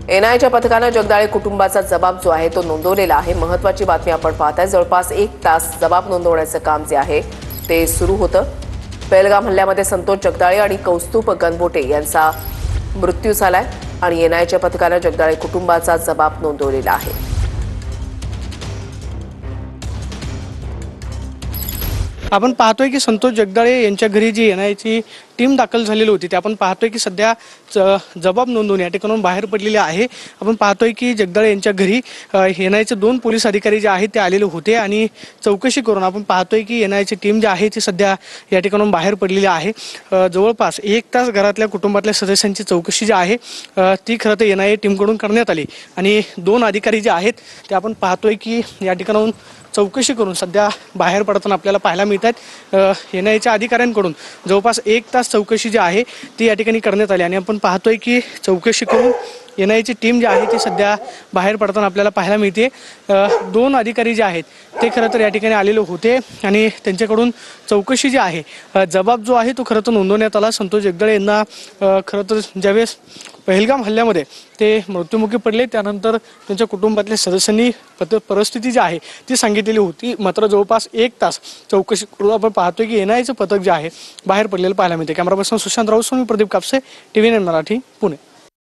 एनआयच्या पथकानं जगदाळे कुटुंबाचा जबाब जो आहे तो नोंदवलेला आहे। महत्त्वाची बातमी आपण पाहताय। जवळपास 1 तास जबाब नोंदवण्याचं काम जे आहे ते सुरू होतं। पेहलगाम हल्ल्यामध्ये संतोष जगदाळे आणि कौस्तुभ गणबोटे यांचा मृत्यू झालाय आणि एनआयच्या पथकानं जगदाळे कुटुंबाचा जबाब नोंदवलेला आहे। आपण पाहतोय की संतोष जगदाळे यांच्या घरी जी एनआयची टीम दाखल झालेली होती ते आपण पाहतोय की सध्या जबाब नोंदवून या ठिकाणून बाहेर पडलेले आहे। आपण पाहतोय की जगदाळे यांच्या घरी एनआयचे 2 पोलीस अधिकारी जे आहेत ते आलेले होते आणि चौकशी करून आपण पाहतोय की एनआयची टीम जी आहे ती सध्या या ठिकाणून बाहेर पडलेली आहे। जवळपास 1 तास घरातल्या कुटुंबातल्या सदस्यांची चौकशी जी आहे ती खरं तर एनआय टीमकडून करण्यात आली आणि 2 अधिकारी जे आहेत ते आपण पाहतोय की या ठिकाणाहून चौकशी करून सध्या बाहेर पडताना आपल्याला पाहायला मिळत आहेत। एनआयच्या अधिकाऱ्यांकडून जवळपास 1 तास चौकशी जी आहे ती या ठिकाणी करण्यात आली आणि आपण पाहतोय की चौकशी करून एनआयची टीम जी आहे ती सध्या बाहेर पडताना आपल्याला पाहायला मिळते। 2 अधिकारी जे आहेत ते खरं तर या ठिकाणी आलेले होते आणि त्यांच्याकडून चौकशी जी आहे जबाब जो आहे तो खरं तर नोंदवण्यात आला। संतोष जगदाळे यांना खरं तर ज्यावेळेस पेहलगाम हल्ल्यामध्ये ते मृत्युमुखी पडले त्यानंतर त्यांच्या कुटुंबातल्या सदस्यांनी परिस्थिती जी आहे ती सांगितलेली होती। मात्र जवळपास 1 तास चौकशी करून आपण पाहतोय की एनआयचं पथक जे आहे बाहेर पडलेलं पाहायला मिळते। Camera person Sushant Raut, Pradeep Kapse, TV9 Marathi, Pune.